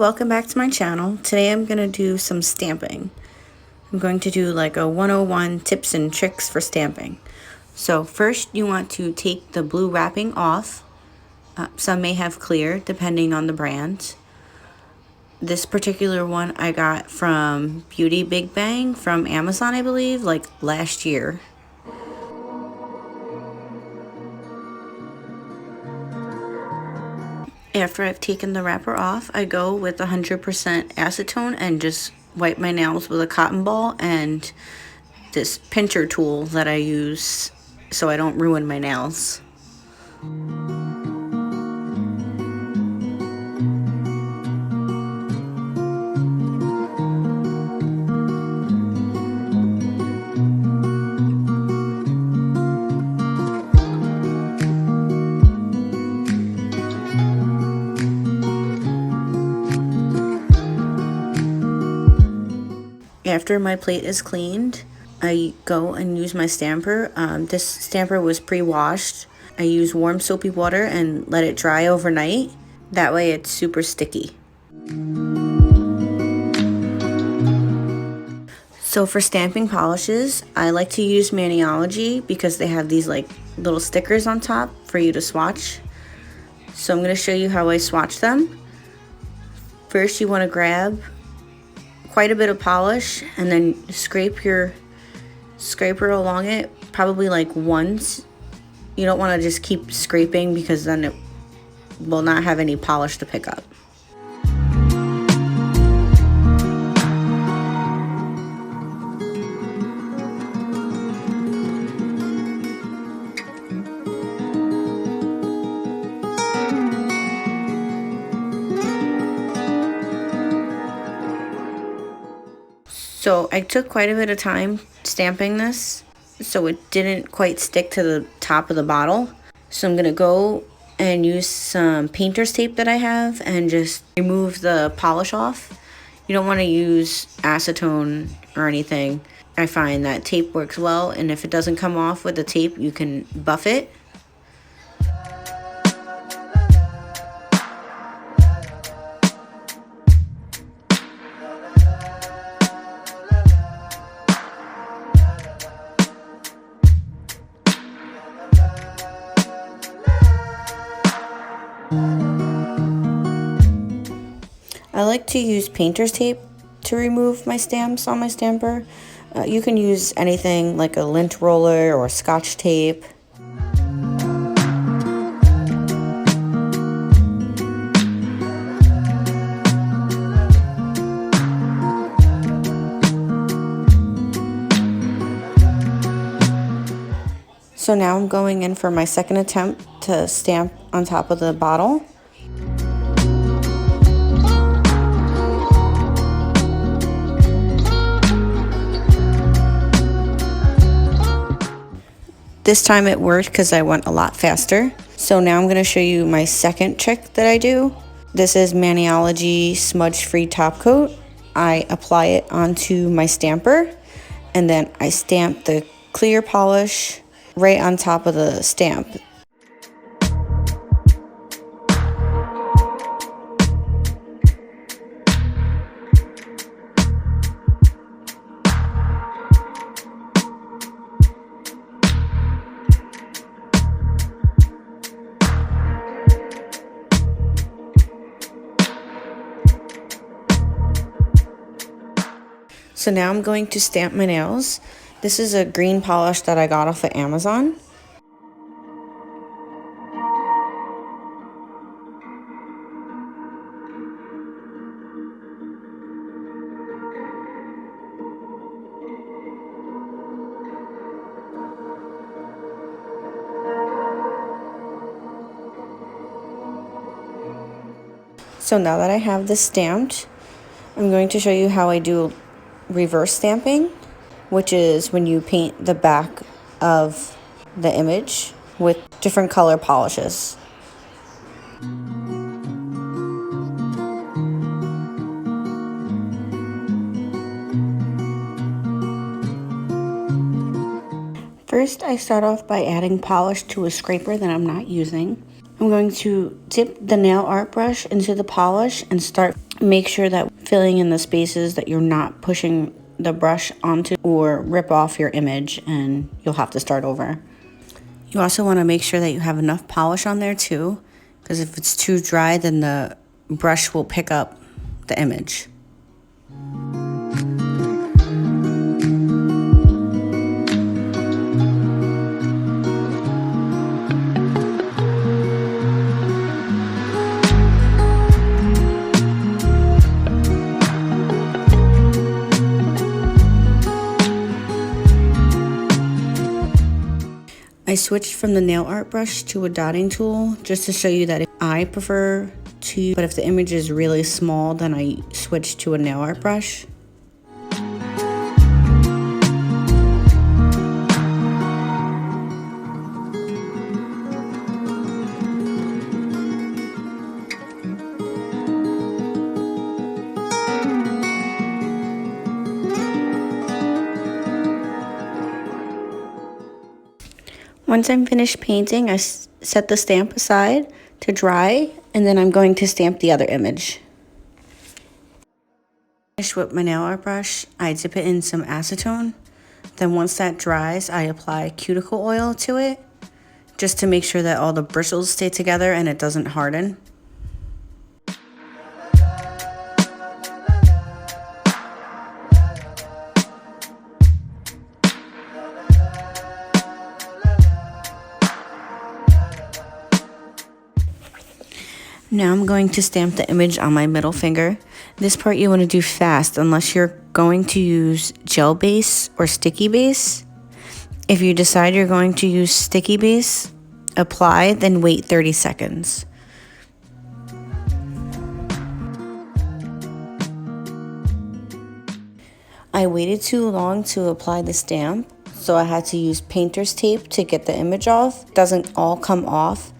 welcome back to my channel. Today I'm going to do some stamping. I'm going to do like a 101 tips and tricks for stamping. So first you want to take the blue wrapping off. Some may have clear depending on the brand. This particular one I got from Beauty Big Bang from Amazon, I believe, like last year. After I've taken the wrapper off, I go with 100% acetone and just wipe my nails with a cotton ball and this pincher tool that I use so I don't ruin my nails. After my plate is cleaned, I go and use my stamper. This stamper was pre-washed. I use warm soapy water and let it dry overnight. That way it's super sticky. So for stamping polishes, I like to use Maniology because they have these like little stickers on top for you to swatch. So I'm going to show you how I swatch them. First you want to grab quite a bit of polish and then scrape your scraper along it, probably like once. You don't want to just keep scraping because then it will not have any polish to pick up. So I took quite a bit of time stamping this, so it didn't quite stick to the top of the bottle. So I'm going to go and use some painter's tape that I have and just remove the polish off. You don't want to use acetone or anything. I find that tape works well, and if it doesn't come off with the tape, you can buff it. I like to use painter's tape to remove my stamps on my stamper. You can use anything like a lint roller or scotch tape. So now I'm going in for my second attempt to stamp on top of the bottle. This time it worked because I went a lot faster. So now I'm going to show you my second trick that I do. This is Maniology Smudge Free Top Coat. I apply it onto my stamper and then I stamp the clear polish right on top of the stamp. So now I'm going to stamp my nails. This is a green polish that I got off of Amazon. So now that I have this stamped, I'm going to show you how I do reverse stamping, which is when you paint the back of the image with different color polishes. First, I start off by adding polish to a scraper that I'm not using. I'm going to dip the nail art brush into the polish and start Make sure that filling in the spaces that you're not pushing the brush onto or rip off your image and you'll have to start over. You also want to make sure that you have enough polish on there too, because if it's too dry, then the brush will pick up the image. I switched from the nail art brush to a dotting tool just to show you that I prefer to, but if the image is really small, then I switch to a nail art brush. Once I'm finished painting, I set the stamp aside to dry, and then I'm going to stamp the other image. Finish with my nail art brush, I dip it in some acetone. Then once that dries, I apply cuticle oil to it, just to make sure that all the bristles stay together and it doesn't harden. Now I'm going to stamp the image on my middle finger. This part you want to do fast unless you're going to use gel base or sticky base. If you decide you're going to use sticky base, apply, then wait 30 seconds. I waited too long to apply the stamp, so I had to use painter's tape to get the image off. It doesn't all come off.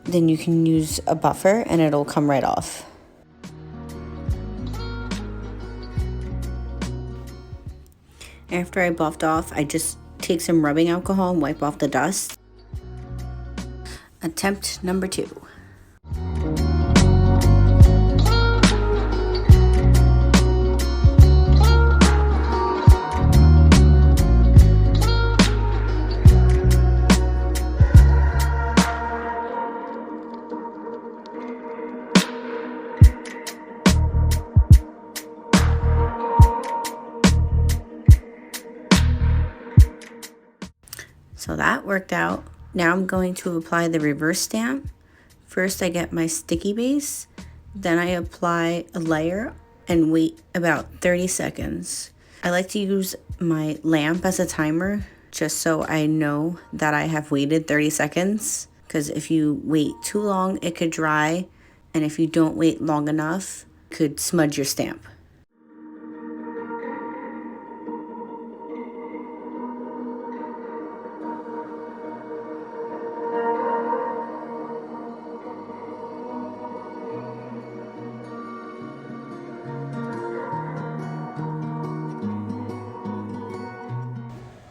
Then you can use a buffer and it'll come right off. After I buffed off, I just take some rubbing alcohol and wipe off the dust. Attempt number 2. So that worked out. Now I'm going to apply the reverse stamp. First I get my sticky base, then I apply a layer and wait about 30 seconds. I like to use my lamp as a timer just so I know that I have waited 30 seconds, because if you wait too long it could dry, and if you don't wait long enough it could smudge your stamp.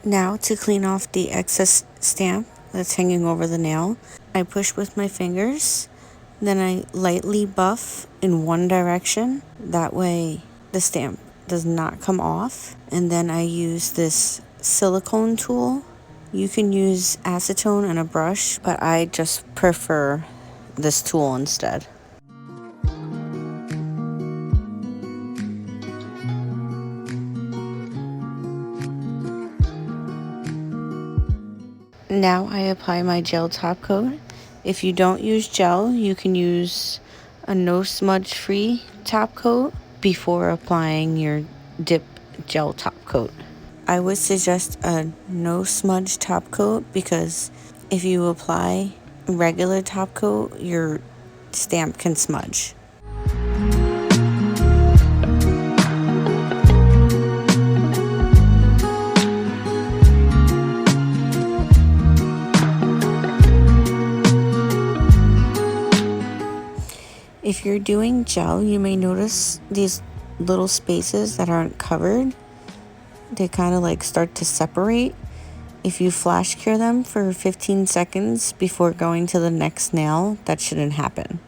Now to clean off the excess stamp that's hanging over the nail, I push with my fingers, then I lightly buff in one direction. That way the stamp does not come off. And then I use this silicone tool. You can use acetone and a brush, but I just prefer this tool instead. Now I apply my gel top coat. If you don't use gel, you can use a no smudge free top coat before applying your dip gel top coat. I would suggest a no smudge top coat because if you apply regular top coat, your stamp can smudge. If you're doing gel, you may notice these little spaces that aren't covered. They kind of like start to separate. If you flash cure them for 15 seconds before going to the next nail, that shouldn't happen.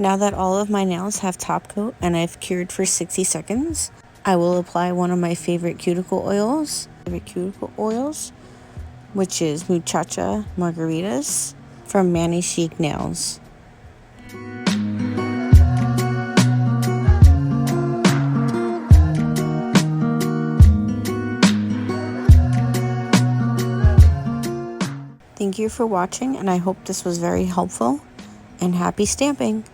Now that all of my nails have top coat and I've cured for 60 seconds, I will apply one of my favorite cuticle oils, which is Muchas Margaritas from Chic Nails. Thank you for watching, and I hope this was very helpful, and happy stamping!